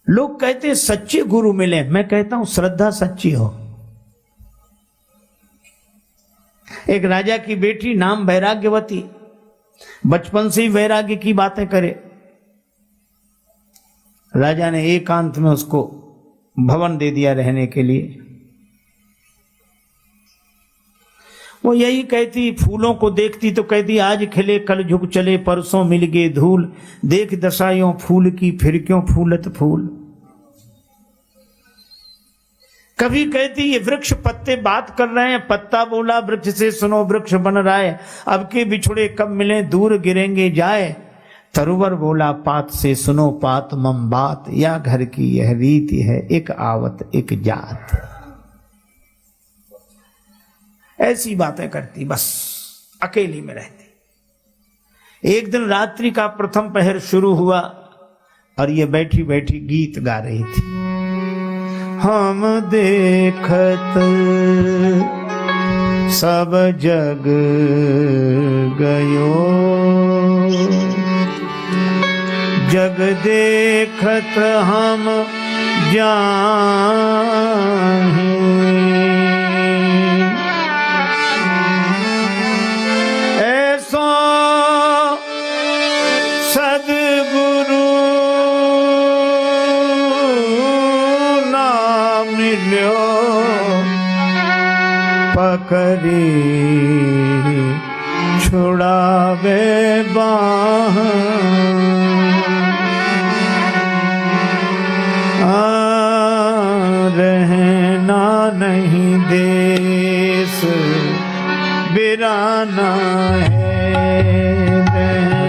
लोग कहते हैं सच्चे गुरु मिले, मैं कहता हूं श्रद्धा सच्ची हो। एक राजा की बेटी नाम वैराग्यवती, बचपन से ही वैराग्य की बातें करे। राजा ने एकांत में उसको भवन दे दिया रहने के लिए। वो यही कहती, फूलों को देखती तो कहती आज खिले कल झुक चले, परसों मिल गए धूल, देख दशायों फूल की फिर क्यों फूलत फूल। कभी कहती ये वृक्ष पत्ते बात कर रहे हैं, पत्ता बोला वृक्ष से सुनो वृक्ष बन रहा है, अब के बिछुड़े कब मिले दूर गिरेंगे जाए। तरुवर बोला पात से सुनो पात मम बात, या घर की यह रीति है एक आवत एक जात। ऐसी बातें करती, बस अकेली में रहती। एक दिन रात्रि का प्रथम पहर शुरू हुआ और ये बैठी बैठी गीत गा रही थी। हम देखत सब जग गयो, जग देखत हम जाहि, ऐसो सद्गुरु ना मिल्यो, पकड़ी छुड़ावे बाह, रहना नहीं देश बिराना है,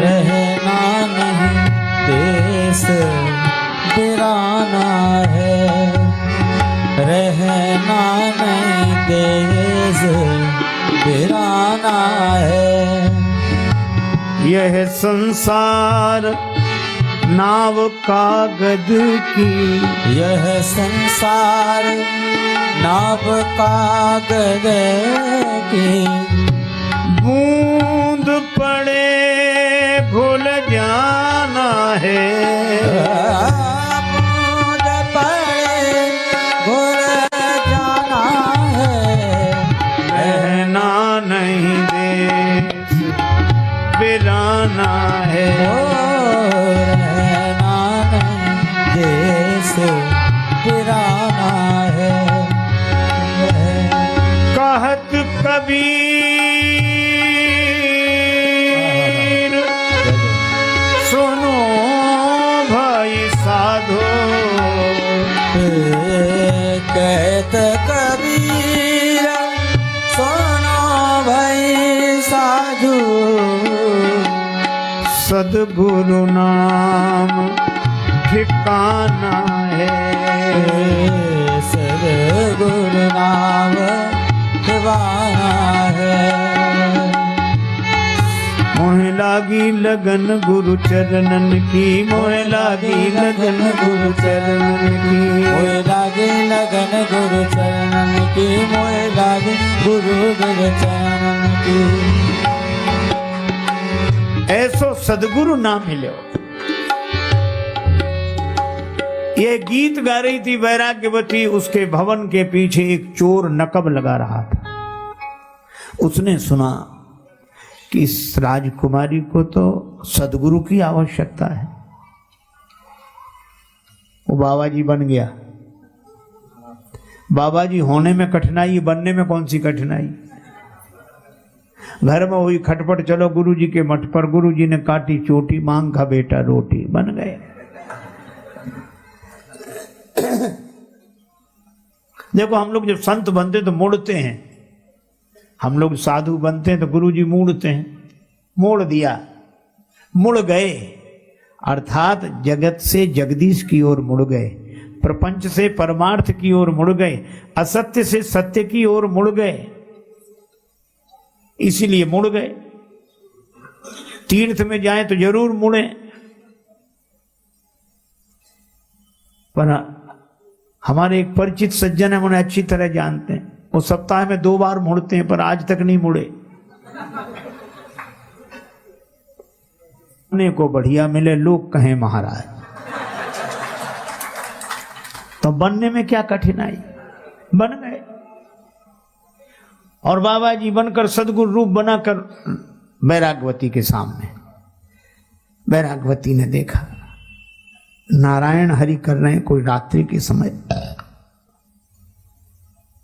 रहना नहीं देश बिराना है, रहना नहीं देश बिराना है। यह संसार नाव कागज की, यह संसार नाव कागज की, बूंद पड़े भूल जाना है, बूंद पड़े भूल जाना है, रहना नहीं देश बिराना है, रहना नहीं देश बिराना है। कहत कबीर सुनो भाई साधो, कहत कबीर सुनो भाई साधु, सद्गुरु नाम ठिकाना है, सद्गुरु नाम ठिकाना है। मोह लागी लगन गुरु चरणन की, मोह लागी लगन गुरु चरणन की, मोह लागे लगन गुरु चरणन की, मोह लागे गुरु चरणन की। ऐसो सद्गुरु ना मिलो। ये गीत गा रही थी वैराग्यवती, उसके भवन के पीछे एक चोर नकब लगा रहा था। उसने सुना कि इस राजकुमारी को तो सद्गुरु की आवश्यकता है। वो बाबा जी बन गया। बाबा जी होने में कठिनाई, बनने में कौन सी कठिनाई। घर में हुई खटपट, चलो गुरु जी के मठ पर, गुरु जी ने काटी चोटी, मांग खा बेटा रोटी, बन गए। देखो हम लोग जब संत बनते तो मुड़ते हैं, हम लोग साधु बनते हैं तो गुरु जी मुड़ते हैं। मोड़ दिया, मुड़ गए, अर्थात जगत से जगदीश की ओर मुड़ गए, प्रपंच से परमार्थ की ओर मुड़ गए, असत्य से सत्य की ओर मुड़ गए। इसीलिए मुड़ गए। तीर्थ में जाएं तो जरूर मुड़े, पर हमारे एक परिचित सज्जन है, उन्हें अच्छी तरह जानते हैं। वो सप्ताह में 2 बार मुड़ते हैं, पर आज तक नहीं मुड़े। को बढ़िया मिले, लोग कहें महाराज। तो बनने में क्या कठिनाई, बन गए। और बाबा जी बनकर सदगुरु रूप बनाकर वैराग्यवती के सामने, वैराग्यवती ने देखा नारायण हरि कर रहे हैं कोई रात्रि के समय।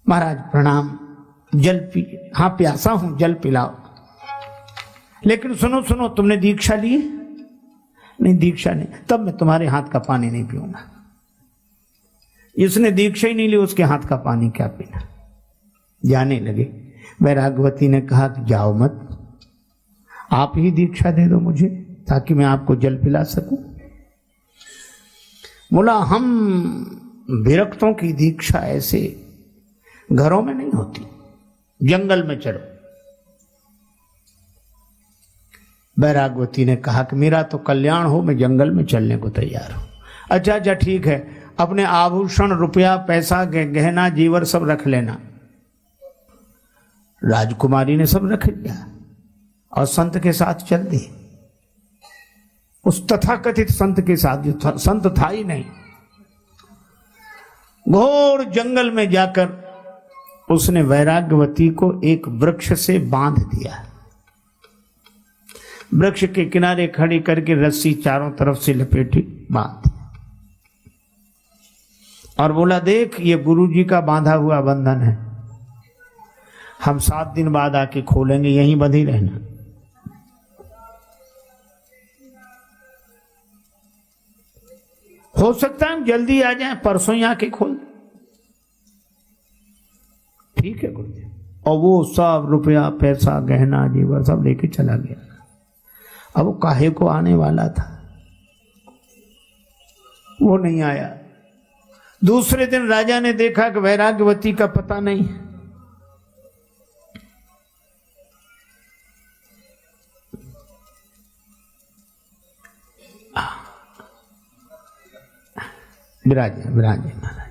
महाराज प्रणाम, जल पी, हाँ प्यासा हूं, जल पिलाओ। लेकिन सुनो सुनो, तुमने दीक्षा ली? नहीं दीक्षा नहीं। तब मैं तुम्हारे हाथ का पानी नहीं पीऊंगा। इसने दीक्षा ही नहीं ली, उसके हाथ का पानी क्या पीना। जाने लगे। वैराग्यवती ने कहा कि जाओ मत, आप ही दीक्षा दे दो मुझे ताकि मैं आपको जल पिला सकूं। बोला हम विरक्तों की दीक्षा ऐसे घरों में नहीं होती, जंगल में चलो। वैराग्यवती ने कहा कि मेरा तो कल्याण हो, मैं जंगल में चलने को तैयार हूं। अच्छा अच्छा ठीक है, अपने आभूषण रुपया पैसा गहना जीवर सब रख लेना। राजकुमारी ने सब रख लिया और संत के साथ चल दी। उस तथाकथित संत के साथ, जो संत था ही नहीं, घोर जंगल में जाकर उसने वैराग्यवती को एक वृक्ष से बांध दिया। वृक्ष के किनारे खड़ी करके रस्सी चारों तरफ से लपेटी, बांध दिया और बोला देख ये गुरुजी का बांधा हुआ बंधन है, हम 7 दिन बाद आके खोलेंगे, यहीं बंधी रहना। हो सकता है हम जल्दी आ जाएं, परसों ही आके खोल। ठीक है गुरुदेव। और वो सब रुपया पैसा गहना जेवर सब लेके चला गया। अब वो काहे को आने वाला था, वो नहीं आया। दूसरे दिन राजा ने देखा कि वैराग्यवती का पता नहीं। विराजे विराजे महाराज।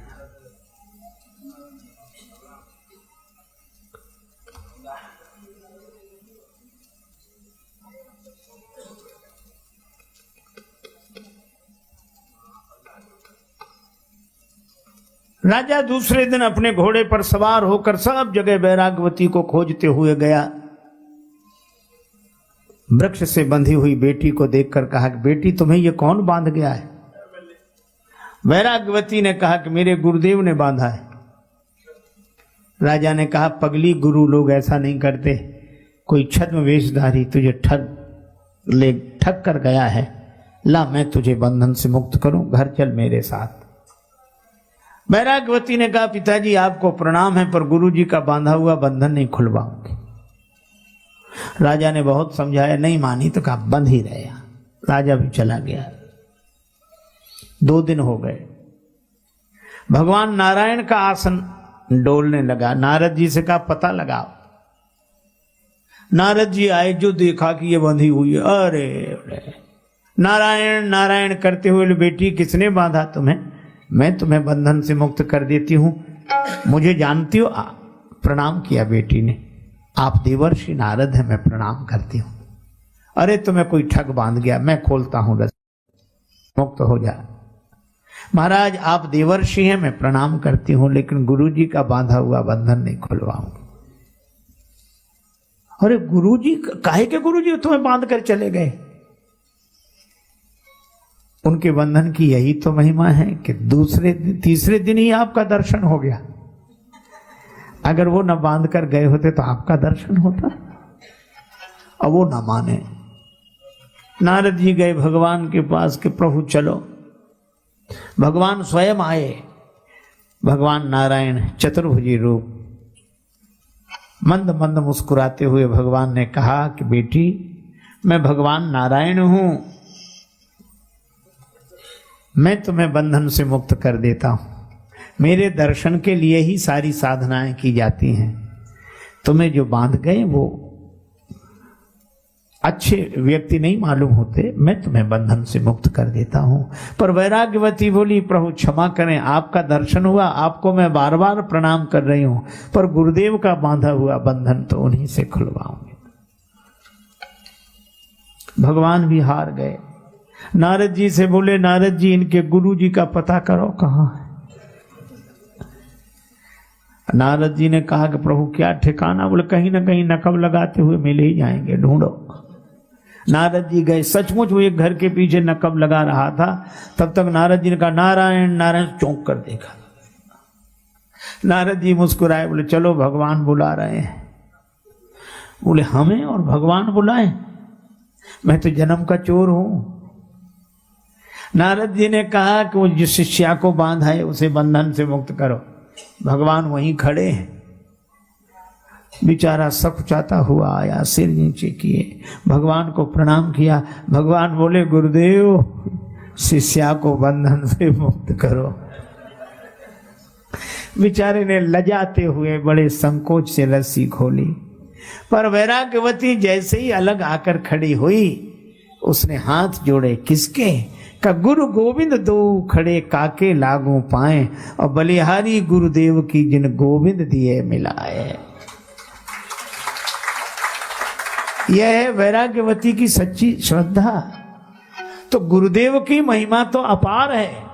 राजा दूसरे दिन अपने घोड़े पर सवार होकर सब जगह वैराग्यवती को खोजते हुए गया। वृक्ष से बंधी हुई बेटी को देखकर कहा कि बेटी तुम्हें ये कौन बांध गया है? वैराग्यवती ने कहा कि मेरे गुरुदेव ने बांधा है। राजा ने कहा पगली, गुरु लोग ऐसा नहीं करते, कोई छद्म वेशधारी तुझे ठग कर गया है, ला मैं तुझे बंधन से मुक्त करूं, घर चल मेरे साथ। वैराग्यवती ने कहा पिताजी आपको प्रणाम है, पर गुरुजी का बांधा हुआ बंधन नहीं खुलवाऊंगी। राजा ने बहुत समझाया, नहीं मानी तो कहा बंध ही रहे। राजा भी चला गया। 2 दिन हो गए। भगवान नारायण का आसन डोलने लगा। नारद जी से कहा पता लगाओ। नारद जी आए, जो देखा कि ये बंधी हुई है, अरे नारायण नारायण करते हुए, बेटी किसने बांधा तुम्हें? मैं तुम्हें बंधन से मुक्त कर देती हूं, मुझे जानती हो? प्रणाम किया बेटी ने। आप देवर्षि नारद हैं, मैं प्रणाम करती हूं। अरे तुम्हें कोई ठग बांध गया, मैं खोलता हूं, मुक्त हो जा। महाराज आप देवर्षि हैं, मैं प्रणाम करती हूं, लेकिन गुरुजी का बांधा हुआ बंधन नहीं खुलवाऊंगी। अरे गुरुजी, काहे के गुरुजी तुम्हें बांध कर चले गए? उनके बंधन की यही तो महिमा है कि तीसरे दिन ही आपका दर्शन हो गया। अगर वो न बांध कर गए होते तो आपका दर्शन होता। अब वो न माने। नारद जी गए भगवान के पास कि प्रभु चलो। भगवान स्वयं आए। भगवान नारायण चतुर्भुजी रूप, मंद मंद मुस्कुराते हुए भगवान ने कहा कि बेटी मैं भगवान नारायण हूं, मैं तुम्हें बंधन से मुक्त कर देता हूं। मेरे दर्शन के लिए ही सारी साधनाएं की जाती हैं। तुम्हें जो बांध गए वो अच्छे व्यक्ति नहीं मालूम होते, मैं तुम्हें बंधन से मुक्त कर देता हूं। पर वैराग्यवती बोली प्रभु क्षमा करें, आपका दर्शन हुआ, आपको मैं बार बार प्रणाम कर रही हूं, पर गुरुदेव का बांधा हुआ बंधन तो उन्हीं से खुलवाऊंगी। भगवान भी हार गए। नारद जी से बोले नारद जी इनके गुरु जी का पता करो कहाँ है। नारद जी ने कहा कि प्रभु क्या ठिकाना? बोले कहीं ना कहीं नकब लगाते हुए मिल ही जाएंगे, ढूंढो। नारद जी गए, सचमुच वो एक घर के पीछे नकब लगा रहा था। तब तक नारद जी ने कहा नारायण नारायण, चौंक कर देखा। नारद जी मुस्कुराए, बोले चलो भगवान बुला रहे हैं। बोले हमें और भगवान बुलाए? मैं तो जन्म का चोर हूं। नारद जी ने कहा कि वो जिस शिष्या को बांधा है उसे बंधन से मुक्त करो। भगवान वहीं खड़े हैं। बेचारा सकुचाता हुआ आया, सिर नीचे किए, भगवान को प्रणाम किया। भगवान बोले गुरुदेव शिष्या को बंधन से मुक्त करो। बेचारे ने लजाते हुए बड़े संकोच से रस्सी खोली, पर वैराग्यवती जैसे ही अलग आकर खड़ी हुई, उसने हाथ जोड़े। किसके? का गुरु गोविंद दो खड़े काके लागू पाए, और बलिहारी गुरुदेव की जिन गोविंद दिए मिलाए। यह है वैराग्यवती की सच्ची श्रद्धा। तो गुरुदेव की महिमा तो अपार है,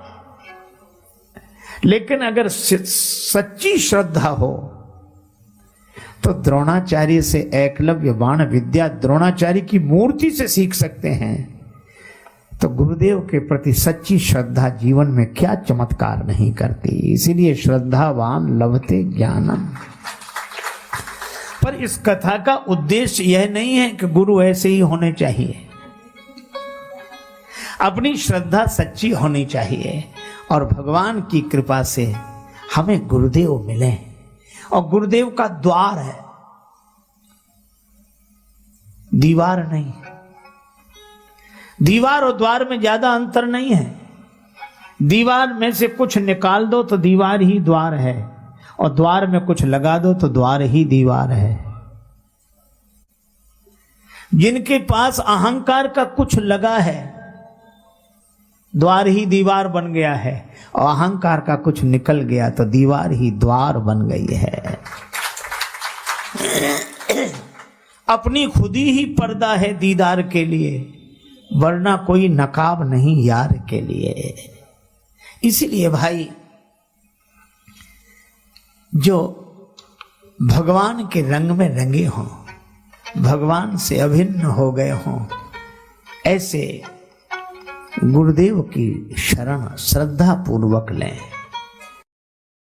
लेकिन अगर सच्ची श्रद्धा हो तो द्रोणाचार्य से एकलव्य बाण विद्या द्रोणाचार्य की मूर्ति से सीख सकते हैं। तो गुरुदेव के प्रति सच्ची श्रद्धा जीवन में क्या चमत्कार नहीं करती। इसीलिए श्रद्धावान लभते ज्ञानम। पर इस कथा का उद्देश्य यह नहीं है कि गुरु ऐसे ही होने चाहिए। अपनी श्रद्धा सच्ची होनी चाहिए, और भगवान की कृपा से हमें गुरुदेव मिले। और गुरुदेव का द्वार है, दीवार नहीं। दीवार और द्वार में ज्यादा अंतर नहीं है। दीवार में से कुछ निकाल दो तो दीवार ही द्वार है, और द्वार में कुछ लगा दो तो द्वार ही दीवार है। जिनके पास अहंकार का कुछ लगा है, द्वार ही दीवार बन गया है, और अहंकार का कुछ निकल गया तो दीवार ही द्वार बन गई है। अपनी खुदी ही पर्दा है दीदार के लिए, वरना कोई नकाब नहीं यार के लिए। इसीलिए भाई, जो भगवान के रंग में रंगे हों, भगवान से अभिन्न हो गए हों, ऐसे गुरुदेव की शरण श्रद्धा पूर्वक लें।